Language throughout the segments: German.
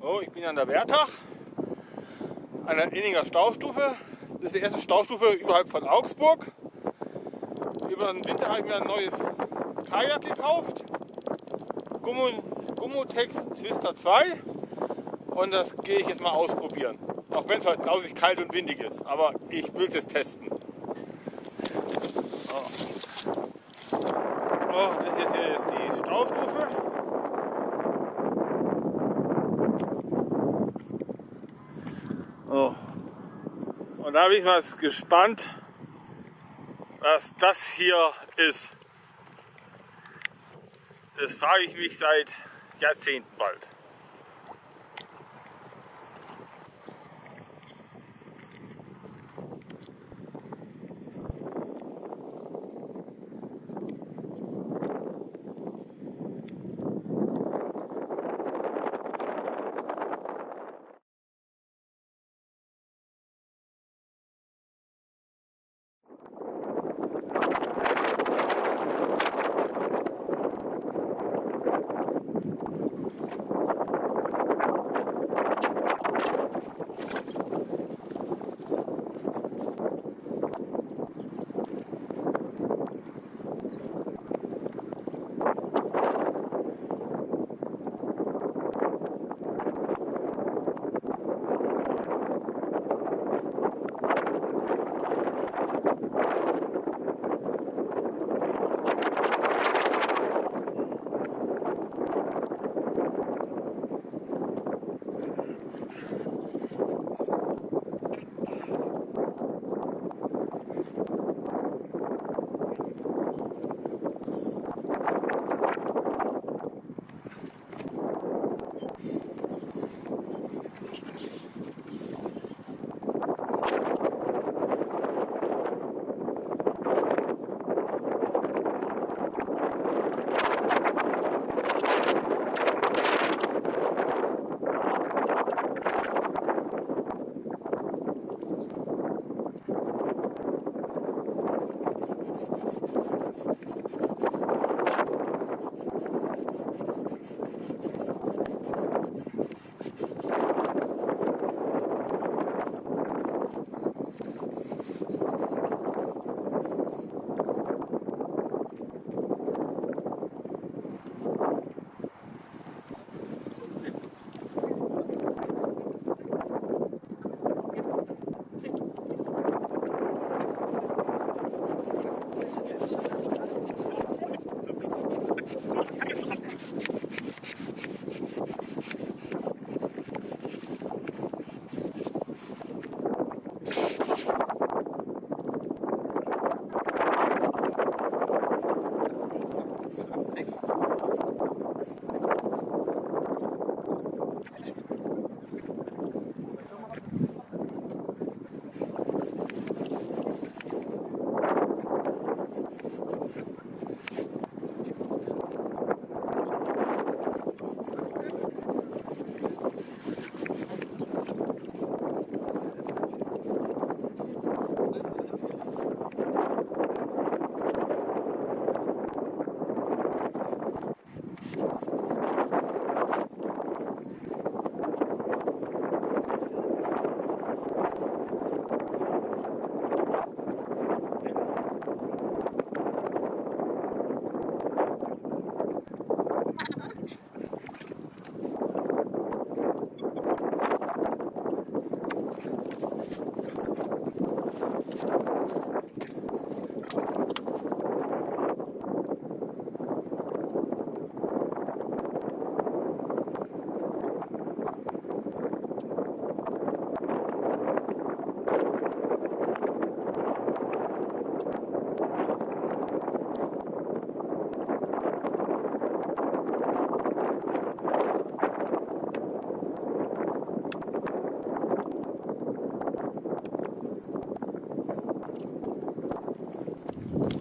So, ich bin an der Wertach, an der Inninger Staustufe. Das ist die erste Staustufe überhalb von Augsburg. Über den Winter habe ich mir ein neues Kajak gekauft. Gummotex Twister 2. Und das gehe ich jetzt mal ausprobieren. Auch wenn es heute lausig kalt und windig ist. Aber ich will es jetzt testen. So, das ist jetzt die Staustufe. So. Und da bin ich mal gespannt, was das hier ist. Das frage ich mich seit Jahrzehnten bald.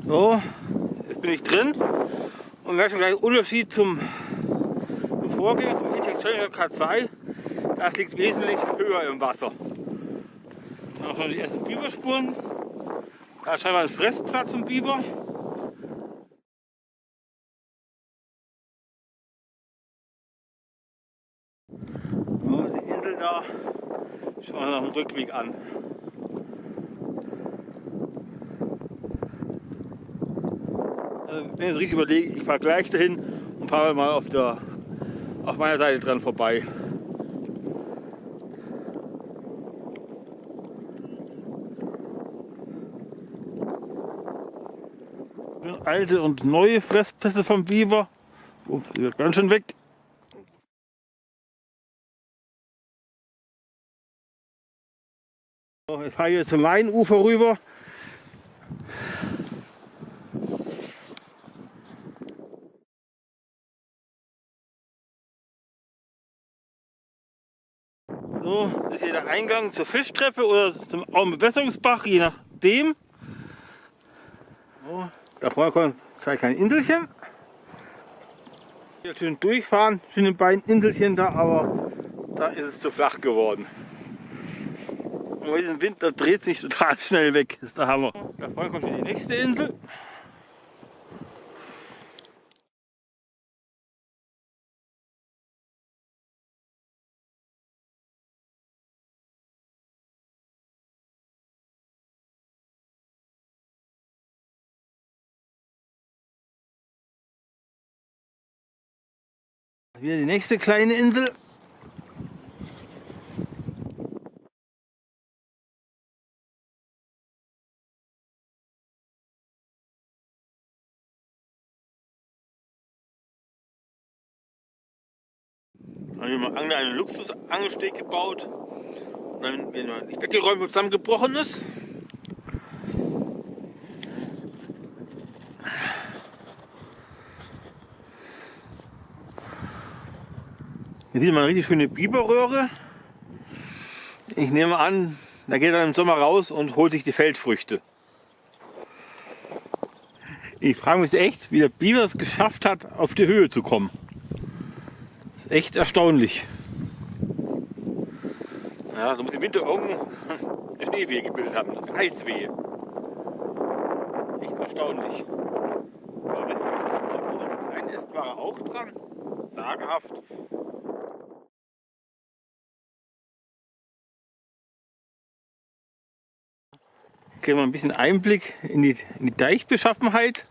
So, jetzt bin ich drin und merke schon gleich Unterschied zum Vorgänger, zum E-Tex Challenger K2. Das liegt wesentlich höher im Wasser. Dann auch schon die ersten Biberspuren. Da ist scheinbar ein Fressplatz zum Biber. So, die Insel da, schauen wir nach dem Rückweg an. Also, wenn ich es richtig überlege, ich fahre gleich dahin und fahre mal auf meiner Seite dran vorbei. Alte und neue Fresspässe vom Biber. Ups, die wird ganz schön weg. So, ich fahre hier zum Mainufer rüber. So, das ist hier der Eingang zur Fischtreppe oder zum Auenbewässerungsbach, je nachdem. So, da vorne kommen zwei kleine Inselchen. Hier schön durchfahren, schöne beiden Inselchen da, aber da ist es zu flach geworden. Und bei diesem Wind, da dreht sich total schnell weg. Das ist der Hammer. Da vorne kommt schon die nächste Insel. Wieder die nächste kleine Insel. Dann haben wir mal einen Luxusangelsteg gebaut. Dann wird noch nicht weggeräumt und zusammengebrochen ist. Hier sieht man eine richtig schöne Biberröhre. Ich nehme an, da geht er im Sommer raus und holt sich die Feldfrüchte. Ich frage mich echt, wie der Biber es geschafft hat, auf die Höhe zu kommen. Das ist echt erstaunlich. Ja, so muss im Winter irgendwo eine Schneewehe gebildet haben, eine Eiswehe. Echt erstaunlich. Aber wenn es klein ist, war er auch dran. Sagenhaft. Kriegen wir ein bisschen Einblick in die Deichbeschaffenheit.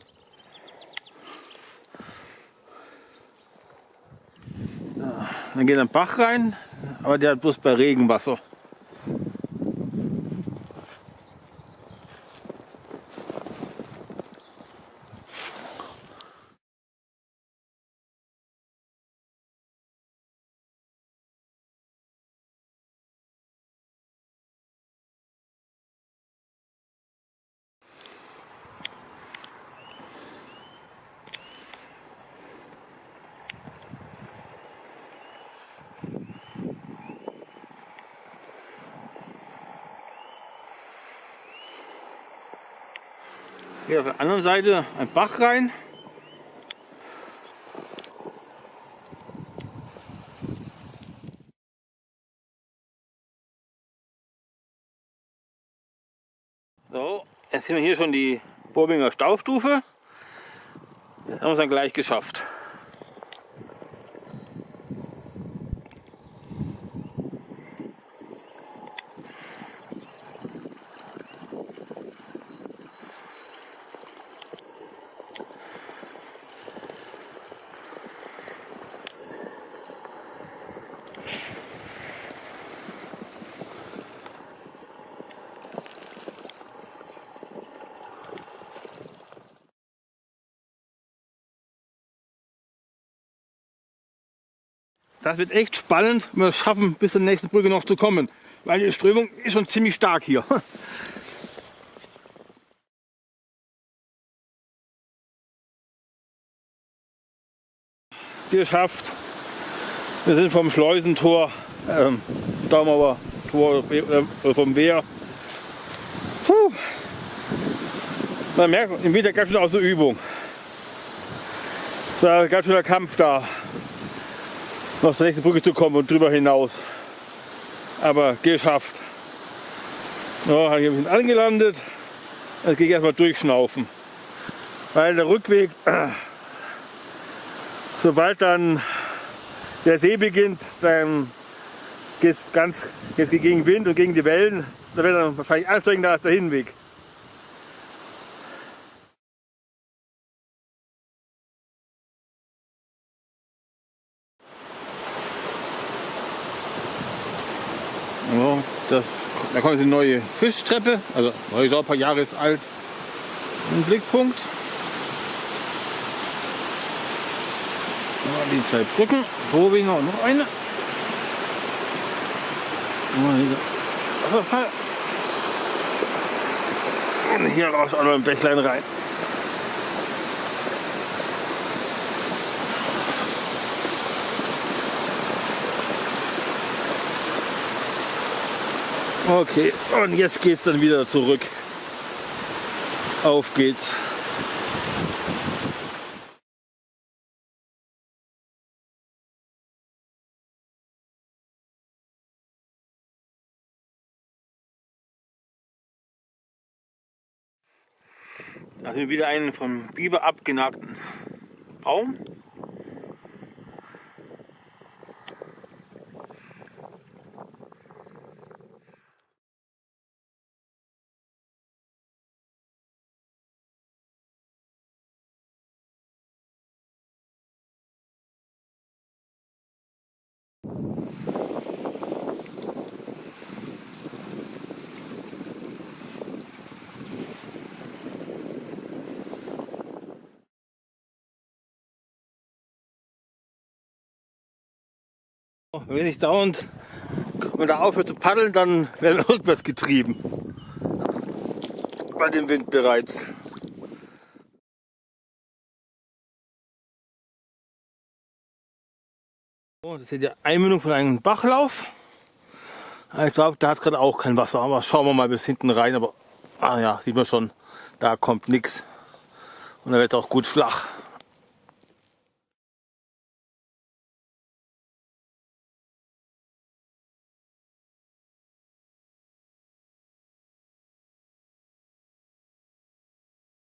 Ja, dann geht ein Bach rein, aber der hat bloß bei Regenwasser. Hier auf der anderen Seite ein Bach rein. So, jetzt sehen wir hier schon die Bobinger Staustufe. Das haben wir es dann gleich geschafft. Das wird echt spannend, wenn wir es schaffen, bis zur nächsten Brücke noch zu kommen. Weil die Strömung ist schon ziemlich stark hier. Geschafft. Wir sind vom Schleusentor, Staumauer Tor vom Wehr. Puh. Man merkt im Winter ganz schön aus der Übung. Da ist ganz schön der Kampf da, noch zur nächsten Brücke zu kommen und drüber hinaus. Aber geschafft. So, habe ich ein bisschen angelandet. Jetzt gehe ich erstmal durchschnaufen. Weil der Rückweg, sobald dann der See beginnt, dann geht es gegen Wind und gegen die Wellen. Da wird dann wahrscheinlich anstrengender als der Hinweg. Ja, da kommt jetzt eine neue Fischtreppe, also neu ist auch ein paar Jahre alt. Ein Blickpunkt. Ja, die 2 Brücken, Robinger und noch eine. Wasserfall. Und hier raus auch noch ein Bächlein rein. Okay, und jetzt geht's dann wieder zurück. Auf geht's. Da sind wir wieder einen vom Biber abgenagten Baum. Wenn ich dauernd da aufhört zu paddeln, dann werden wir rückwärts getrieben. Bei dem Wind bereits. So, das ist hier die Einmündung von einem Bachlauf. Ich glaube, da hat es gerade auch kein Wasser, aber schauen wir mal bis hinten rein. Aber ja, sieht man schon, da kommt nichts. Und da wird es auch gut flach.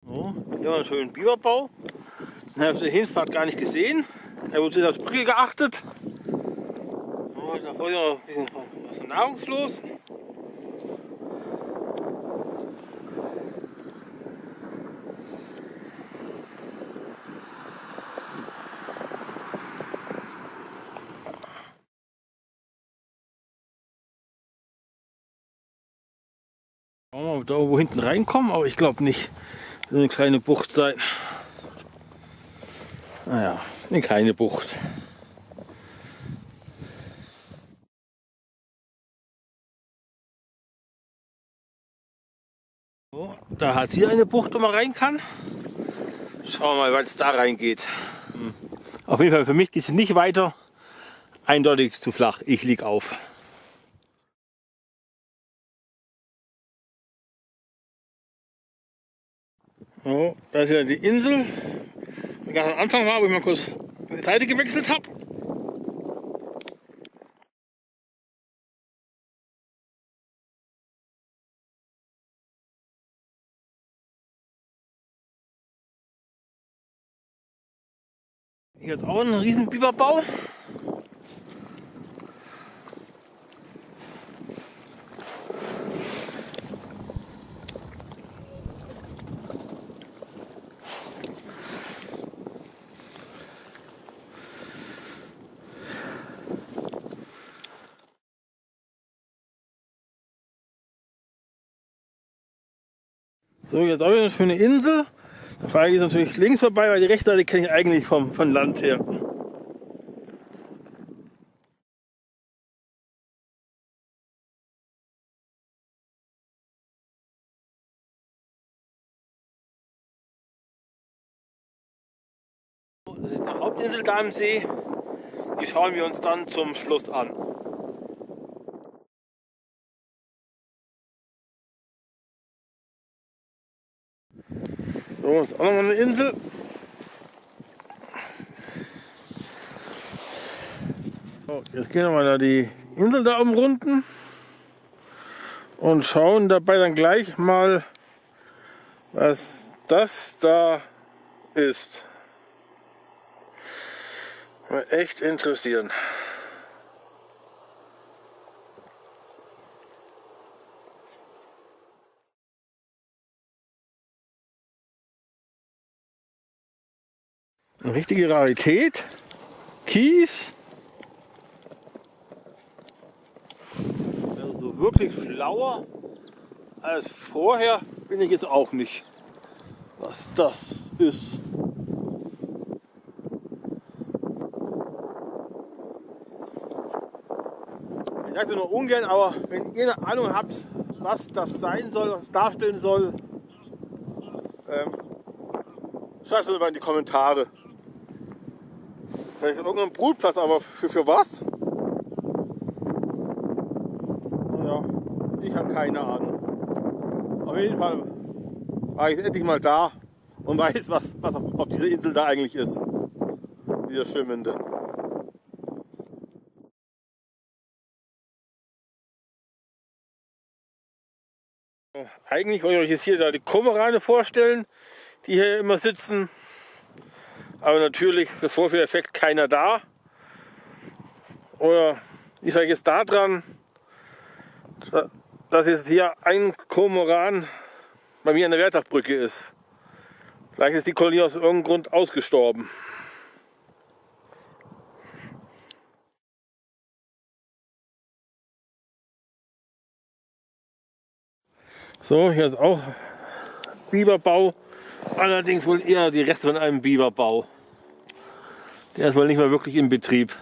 So, hier haben wir einen schönen Biberbau. Den habe ich auf der Hinfahrt gar nicht gesehen. Da wurde auf die Brücke geachtet. So, da vorne noch ein bisschen was nahrungslos. Schauen wir mal, ob wir da irgendwo hinten reinkommen, aber ich glaube nicht. Das soll eine kleine Bucht sein. Naja, eine kleine Bucht. So, da hat hier eine Bucht, wo man rein kann. Schauen wir mal, wann es da reingeht. Auf jeden Fall für mich geht es nicht weiter. Eindeutig zu flach. Ich liege auf. So, da ist ja die Insel. Die ganz am Anfang war, wo ich mal kurz die Seite gewechselt habe. Hier ist auch ein riesen Biberbau. So, jetzt auch wieder eine schöne Insel. Da fahre ich jetzt natürlich links vorbei, weil die rechte Seite kenne ich eigentlich von Land her. Das ist eine Hauptinsel da am See. Die schauen wir uns dann zum Schluss an. So, das ist auch nochmal eine Insel. So, jetzt gehen wir mal da die Insel da umrunden und schauen dabei dann gleich mal, was das da ist. Mal echt interessieren. Eine richtige Rarität. Kies. Also so wirklich schlauer als vorher bin ich jetzt auch nicht, was das ist. Ich sage es nur ungern, aber wenn ihr eine Ahnung habt, was das sein soll, was es darstellen soll, schreibt es mal in die Kommentare. Vielleicht irgendein Brutplatz, aber für was? Naja, ich habe keine Ahnung. Auf jeden Fall war ich endlich mal da und weiß, was auf dieser Insel da eigentlich ist. Dieser schwimmende. Eigentlich wollte ich euch jetzt hier da die Kormorane vorstellen, die hier immer sitzen. Aber natürlich der Vorführeffekt keiner da. Oder ich sage jetzt da dran, dass jetzt hier ein Kormoran bei mir an der Werdachbrücke ist. Vielleicht ist die Kolonie aus irgendeinem Grund ausgestorben. So, hier ist auch Biberbau. Allerdings wohl eher die Reste von einem Biberbau. Der ist wohl nicht mehr wirklich in Betrieb.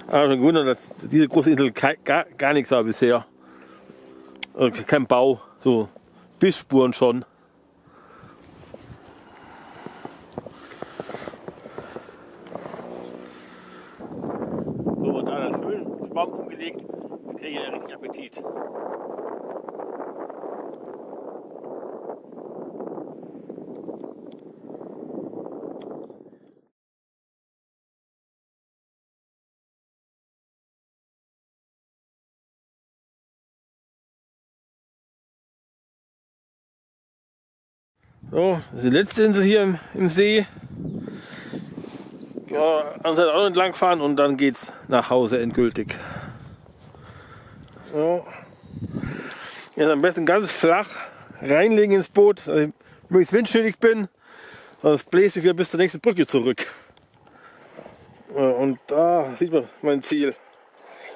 Aber schon gewundert, dass diese große Insel gar nichts war bisher. Also kein Bau, so Bissspuren schon. So, und da dann schön Schwamm umgelegt, kriege ich ja richtig Appetit. So, das ist die letzte Insel hier im See. Ja, an der auch entlang fahren und dann geht's nach Hause endgültig. So. Jetzt am besten ganz flach reinlegen ins Boot, dass ich möglichst windschnittig bin, sonst bläst mich wieder bis zur nächsten Brücke zurück. Und da sieht man mein Ziel.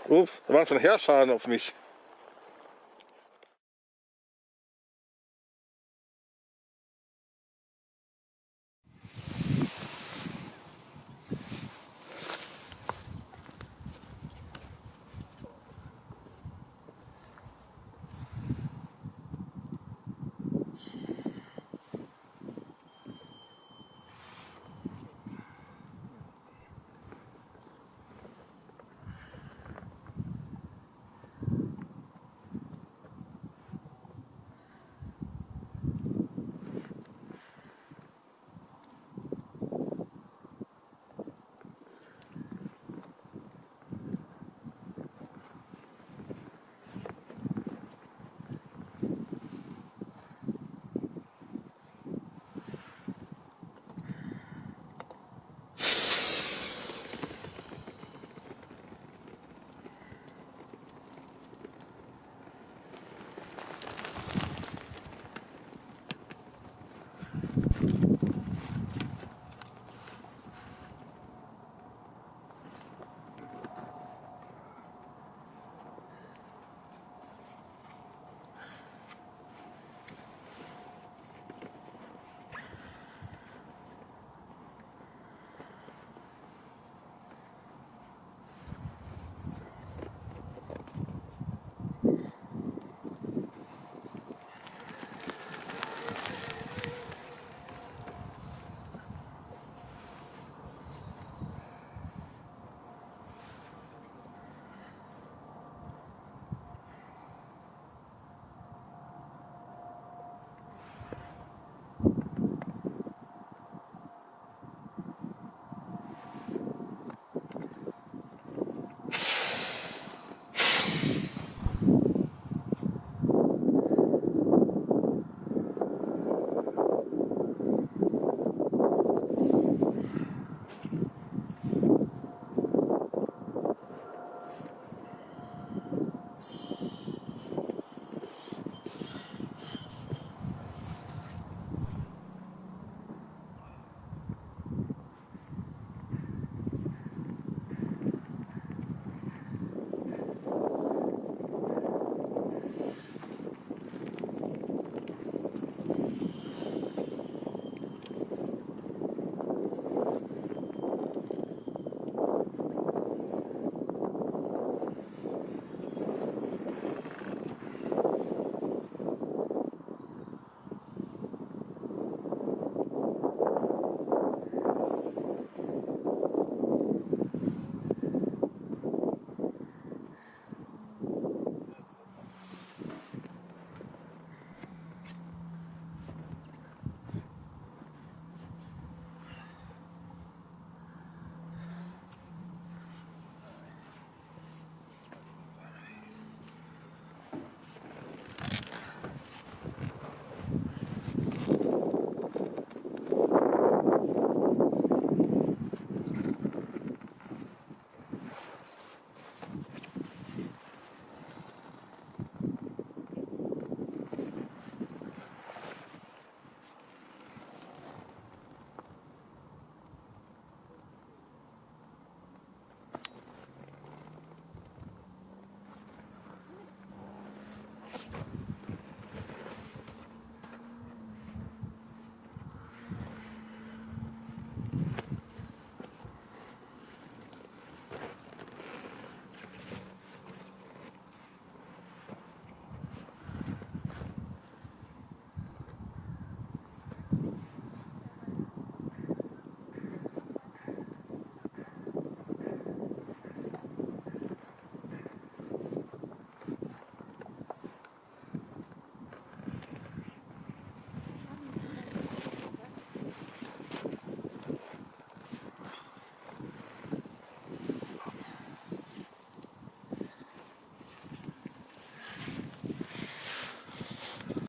Ups, da war schon Heerschaden auf mich.